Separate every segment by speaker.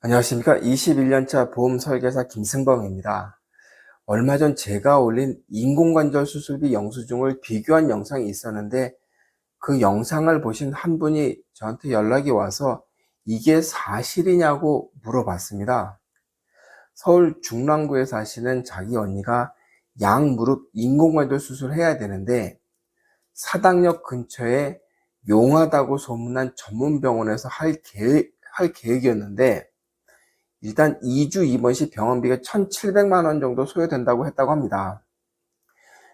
Speaker 1: 안녕하십니까. 21년차 보험설계사 김승범입니다. 얼마 전 제가 올린 인공관절 수술비 영수증을 비교한 영상이 있었는데 그 영상을 보신 한 분이 저한테 연락이 와서 이게 사실이냐고 물어봤습니다. 서울 중랑구에 사시는 자기 언니가 양무릎 인공관절 수술을 해야 되는데 사당역 근처에 용하다고 소문난 전문병원에서 할 계획이었는데 일단 2주 입원 시 병원비가 1,700만 원 정도 소요된다고 했다고 합니다.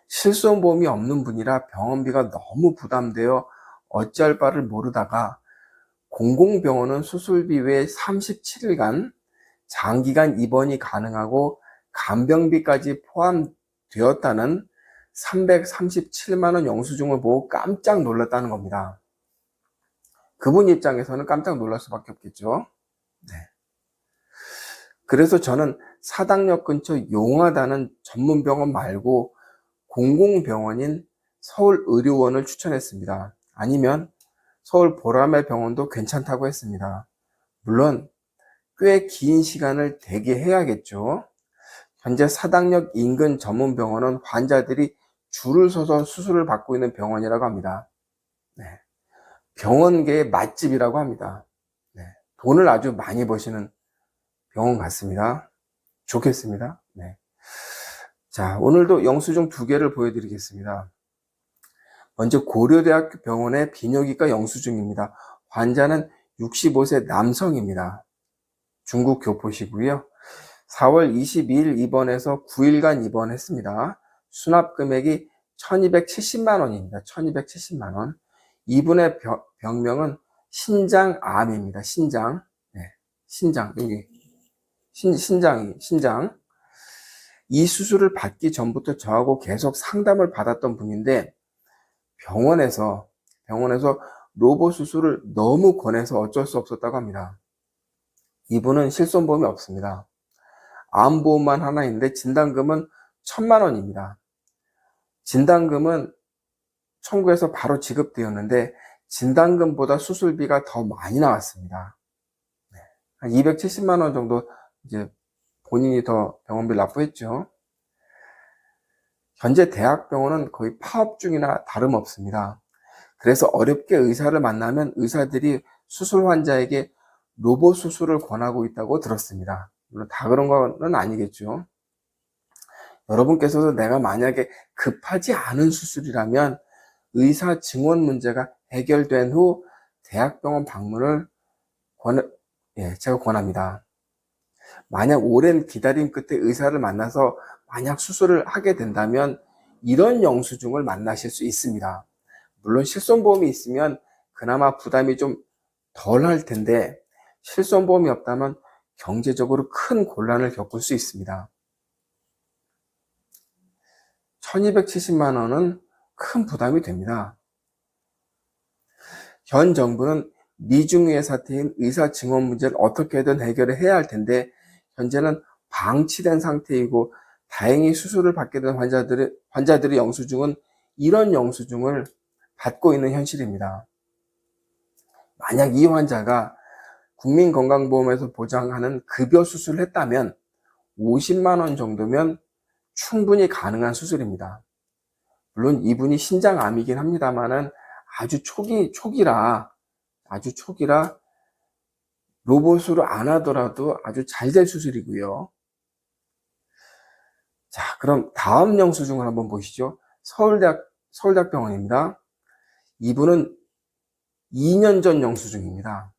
Speaker 1: 실손보험이 없는 분이라 병원비가 너무 부담되어 어찌할 바를 모르다가 공공병원은 수술비 외에 37일간 장기간 입원이 가능하고 간병비까지 포함되었다는 337만 원 영수증을 보고 깜짝 놀랐다는 겁니다. 그분 입장에서는 깜짝 놀랄 수밖에 없겠죠. 네. 그래서 저는 사당역 근처 용하다는 전문병원 말고 공공병원인 서울의료원을 추천했습니다. 아니면 서울 보라매 병원도 괜찮다고 했습니다. 물론 꽤 긴 시간을 대기해야겠죠. 현재 사당역 인근 전문병원은 환자들이 줄을 서서 수술을 받고 있는 병원이라고 합니다. 네. 병원계의 맛집이라고 합니다. 네. 돈을 아주 많이 버시는 병원 같습니다. 좋겠습니다. 네. 자, 오늘도 영수증 2개를 보여드리겠습니다. 먼저 고려대학교 병원의 비뇨기과 영수증입니다. 환자는 65세 남성입니다. 중국 교포시고요. 4월 22일 입원해서 9일간 입원했습니다. 수납금액이 1,270만 원입니다. 1,270만 원. 이분의 병명은 신장암입니다. 신장. 네. 신장. 여기. 신장. 이 수술을 받기 전부터 저하고 계속 상담을 받았던 분인데 병원에서 로봇 수술을 너무 권해서 어쩔 수 없었다고 합니다. 이분은 실손보험이 없습니다. 암보험만 하나 있는데 진단금은 1,000만 원입니다. 진단금은 청구해서 바로 지급되었는데 진단금보다 수술비가 더 많이 나왔습니다. 한 270만 원 정도 이제 본인이 더 병원비를 납부했죠. 현재 대학병원은 거의 파업 중이나 다름없습니다. 그래서 어렵게 의사를 만나면 의사들이 수술 환자에게 로봇 수술을 권하고 있다고 들었습니다. 물론 다 그런 건 아니겠죠. 여러분께서도 내가 만약에 급하지 않은 수술이라면 의사 증원 문제가 해결된 후 대학병원 방문을 제가 권합니다. 만약 오랜 기다림 끝에 의사를 만나서 만약 수술을 하게 된다면 이런 영수증을 만나실 수 있습니다. 물론 실손보험이 있으면 그나마 부담이 좀 덜 할 텐데 실손보험이 없다면 경제적으로 큰 곤란을 겪을 수 있습니다. 1,270만 원은 큰 부담이 됩니다. 현 정부는 미중유의 사태인 의사 증원 문제를 어떻게든 해결을 해야 할 텐데 현재는 방치된 상태이고 다행히 수술을 받게 된 환자들의 영수증은 이런 영수증을 받고 있는 현실입니다. 만약 이 환자가 국민건강보험에서 보장하는 급여 수술을 했다면 50만 원 정도면 충분히 가능한 수술입니다. 물론 이분이 신장암이긴 합니다만은 아주 초기라 로봇으로 안 하더라도 아주 잘 될 수술이고요. 자, 그럼 다음 영수증을 한번 보시죠. 서울대학병원입니다. 이분은 2년 전 영수증입니다.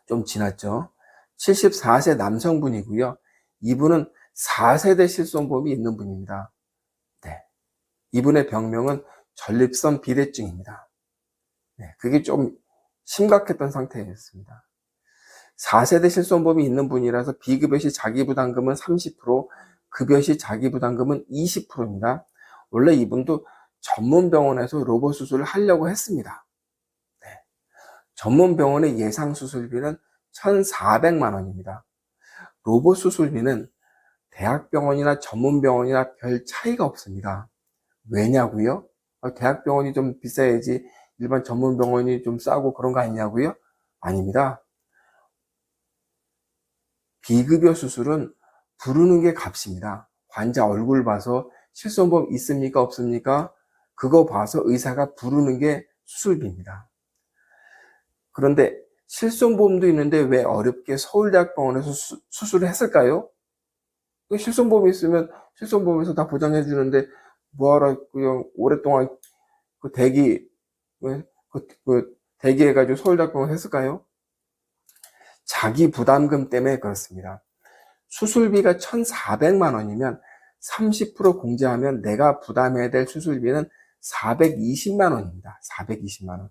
Speaker 1: 좀 지났죠. 74세 남성분이고요. 이분은 4세대 실손보험이 있는 분입니다. 네. 이분의 병명은 전립선 비대증입니다. 네, 그게 좀 심각했던 상태였습니다. 4세대 실손보험이 있는 분이라서 비급여 시 자기부담금은 30%, 급여 시 자기부담금은 20%입니다. 원래 이분도 전문병원에서 로봇 수술을 하려고 했습니다. 네. 전문병원의 예상 수술비는 1,400만 원입니다. 로봇 수술비는 대학병원이나 전문병원이나 별 차이가 없습니다. 왜냐고요? 대학병원이 좀 비싸야지 일반 전문병원이 좀 싸고 그런 거 아니냐고요? 아닙니다. 비급여 수술은 부르는 게 값입니다. 환자 얼굴 봐서 실손보험 있습니까? 없습니까? 그거 봐서 의사가 부르는 게 수술비입니다. 그런데 실손보험도 있는데 왜 어렵게 서울대학병원에서 수술을 했을까요? 실손보험이 있으면 실손보험에서 다 보장해 주는데 뭐하러 그냥 오랫동안 대기해가지고 서울대학병원 했을까요? 자기 부담금 때문에 그렇습니다. 수술비가 1,400만 원이면 30% 공제하면 내가 부담해야 될 수술비는 420만 원입니다. 420만 원.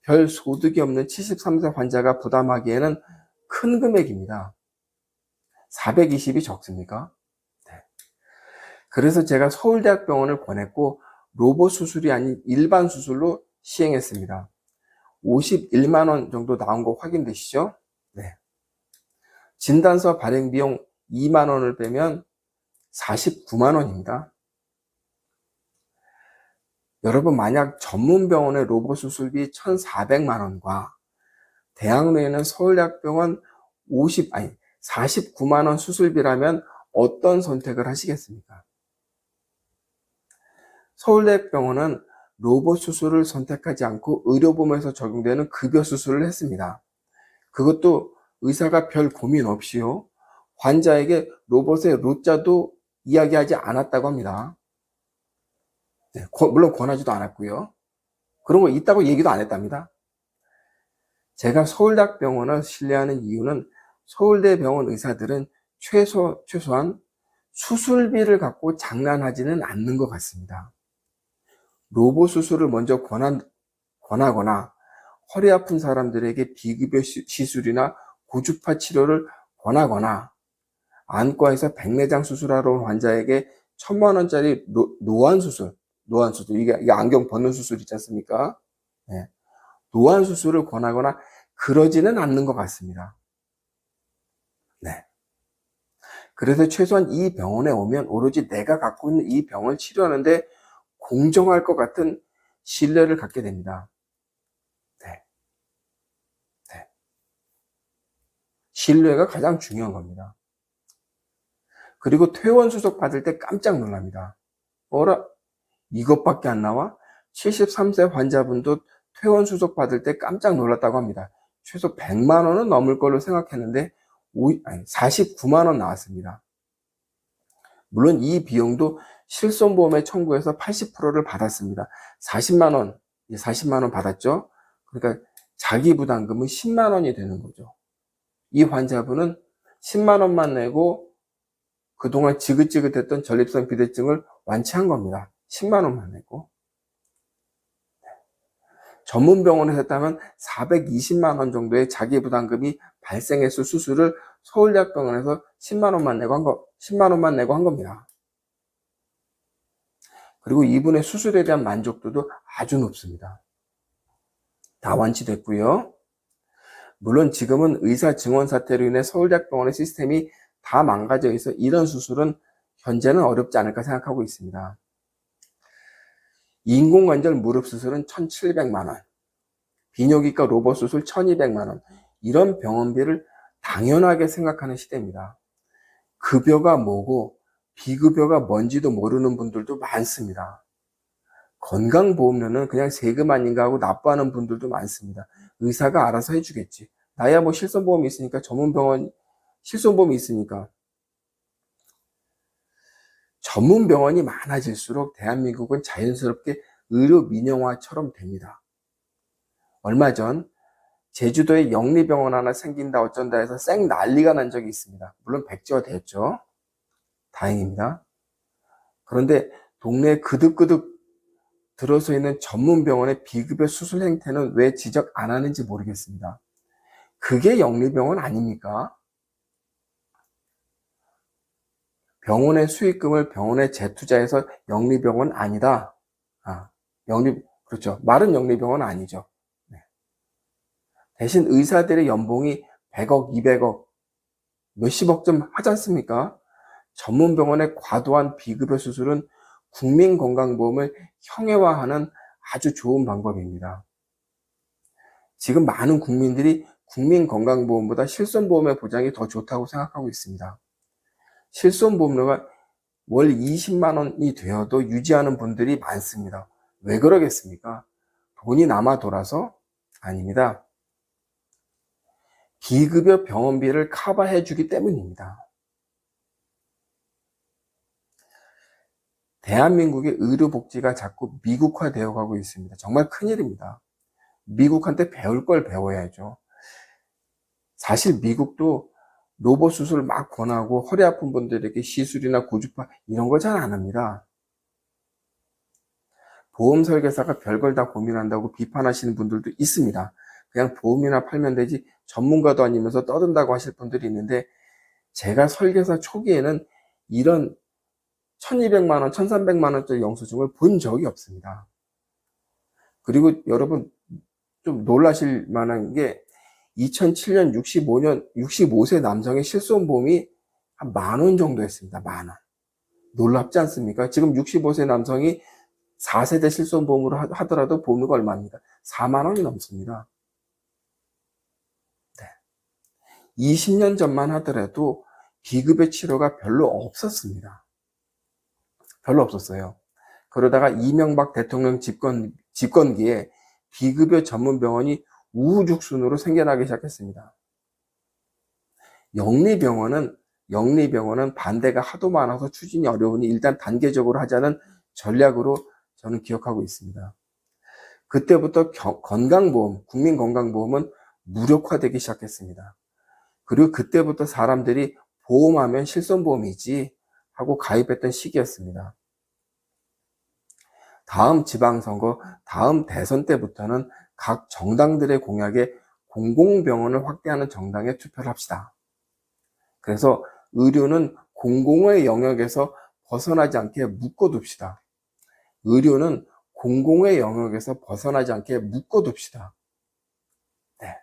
Speaker 1: 별 소득이 없는 73세 환자가 부담하기에는 큰 금액입니다. 420이 적습니까? 네. 그래서 제가 서울대학병원을 권했고 로봇 수술이 아닌 일반 수술로 시행했습니다. 51만 원 정도 나온 거 확인되시죠? 네. 진단서 발행 비용 2만 원을 빼면 49만 원입니다. 여러분, 만약 전문병원의 로봇 수술비 1,400만 원과 대학로에 있는 서울대학병원 49만 원 수술비라면 어떤 선택을 하시겠습니까? 서울대병원은 로봇 수술을 선택하지 않고 의료보험에서 적용되는 급여 수술을 했습니다. 그것도 의사가 별 고민 없이요. 환자에게 로봇의 로자도 이야기하지 않았다고 합니다. 네, 물론 권하지도 않았고요. 그런 거 있다고 얘기도 안 했답니다. 제가 서울대학병원을 신뢰하는 이유는 서울대병원 의사들은 최소한 수술비를 갖고 장난하지는 않는 것 같습니다. 로봇 수술을 먼저 권하거나 허리 아픈 사람들에게 비급여 시술이나 고주파 치료를 권하거나 안과에서 백내장 수술하러 온 환자에게 1,000만 원짜리 노안 수술, 이게 안경 벗는 수술 있지 않습니까? 네. 노안 수술을 권하거나 그러지는 않는 것 같습니다. 네. 그래서 최소한 이 병원에 오면 오로지 내가 갖고 있는 이 병을 치료하는데 공정할 것 같은 신뢰를 갖게 됩니다. 네. 네. 신뢰가 가장 중요한 겁니다. 그리고 퇴원 수속 받을 때 깜짝 놀랍니다. 어라? 이것밖에 안 나와? 73세 환자분도 퇴원 수속 받을 때 깜짝 놀랐다고 합니다. 최소 100만 원은 넘을 걸로 생각했는데 49만 원 나왔습니다. 물론 이 비용도 실손보험에 청구해서 80%를 받았습니다. 40만 원 받았죠. 그러니까 자기 부담금은 10만 원이 되는 거죠. 이 환자분은 10만 원만 내고 그동안 지긋지긋했던 전립선 비대증을 완치한 겁니다. 10만 원만 내고. 전문병원에서 했다면 420만 원 정도의 자기 부담금이 발생했을 수술을 서울대학병원에서 10만 원만 내고 한 겁니다. 그리고 이분의 수술에 대한 만족도도 아주 높습니다. 다 완치됐고요. 물론 지금은 의사 증원 사태로 인해 서울대학병원의 시스템이 다 망가져 있어 이런 수술은 현재는 어렵지 않을까 생각하고 있습니다. 인공관절 무릎 수술은 1,700만 원, 비뇨기과 로봇 수술 1,200만 원, 이런 병원비를 당연하게 생각하는 시대입니다. 급여가 뭐고 비급여가 뭔지도 모르는 분들도 많습니다. 건강보험료는 그냥 세금 아닌가 하고 납부하는 분들도 많습니다. 의사가 알아서 해주겠지. 나야 뭐 실손보험이 있으니까, 전문병원 실손보험이 있으니까. 전문병원이 많아질수록 대한민국은 자연스럽게 의료 민영화처럼 됩니다. 얼마 전 제주도에 영리병원 하나 생긴다 어쩐다 해서 쌩 난리가 난 적이 있습니다. 물론 백지화됐죠. 다행입니다. 그런데 동네에 그득그득 들어서 있는 전문병원의 비급여 수술 행태는 왜 지적 안 하는지 모르겠습니다. 그게 영리병원 아닙니까? 병원의 수익금을 병원에 재투자해서 영리병원 아니다. 그렇죠. 말은 영리병원 아니죠. 네. 대신 의사들의 연봉이 100억, 200억, 몇십억 좀 하지 않습니까? 전문병원의 과도한 비급여 수술은 국민건강보험을 형해화하는 아주 좋은 방법입니다. 지금 많은 국민들이 국민건강보험보다 실손보험의 보장이 더 좋다고 생각하고 있습니다. 실손보험료가 월 20만 원이 되어도 유지하는 분들이 많습니다. 왜 그러겠습니까? 돈이 남아 돌아서? 아닙니다. 비급여 병원비를 커버해 주기 때문입니다. 대한민국의 의료복지가 자꾸 미국화되어 가고 있습니다. 정말 큰일입니다. 미국한테 배울 걸 배워야죠. 사실 미국도 로봇 수술 막 권하고 허리 아픈 분들에게 시술이나 고주파 이런 거 잘 안 합니다. 보험 설계사가 별걸 다 고민한다고 비판하시는 분들도 있습니다. 그냥 보험이나 팔면 되지 전문가도 아니면서 떠든다고 하실 분들이 있는데, 제가 설계사 초기에는 이런 1200만 원, 1300만 원짜리 영수증을 본 적이 없습니다. 그리고 여러분 좀 놀라실 만한 게 2007년 65세 남성의 실손보험이 한 10,000원 정도 했습니다. 10,000원. 놀랍지 않습니까? 지금 65세 남성이 4세대 실손보험으로 하더라도 보험료가 얼마입니까? 4만 원이 넘습니다. 네. 20년 전만 하더라도 비급여 치료가 별로 없었습니다. 별로 없었어요. 그러다가 이명박 대통령 집권기에 비급여 전문 병원이 우후죽순으로 생겨나기 시작했습니다. 영리병원은 반대가 하도 많아서 추진이 어려우니 일단 단계적으로 하자는 전략으로 저는 기억하고 있습니다. 그때부터 건강보험, 국민건강보험은 무력화되기 시작했습니다. 그리고 그때부터 사람들이 보험하면 실손보험이지 하고 가입했던 시기였습니다. 다음 지방선거, 다음 대선 때부터는 각 정당들의 공약에 공공병원을 확대하는 정당에 투표를 합시다. 그래서 의료는 공공의 영역에서 벗어나지 않게 묶어둡시다. 의료는 공공의 영역에서 벗어나지 않게 묶어둡시다. 네.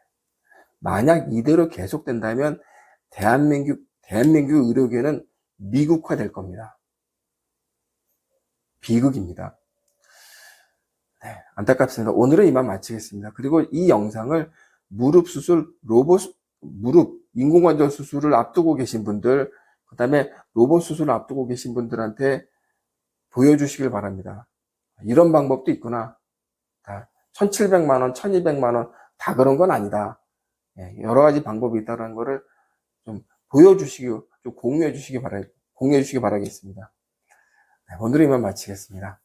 Speaker 1: 만약 이대로 계속된다면 대한민국 의료계는 미국화될 겁니다. 비극입니다. 네, 안타깝습니다. 오늘은 이만 마치겠습니다. 그리고 이 영상을 무릎 인공관절 수술을 앞두고 계신 분들, 그 다음에 로봇 수술을 앞두고 계신 분들한테 보여주시길 바랍니다. 이런 방법도 있구나. 1,700만 원, 1,200만 원, 다 그런 건 아니다. 여러 가지 방법이 있다는 것을 좀 보여주시고, 좀 공유해 주시기 바라겠습니다. 오늘은 이만 마치겠습니다.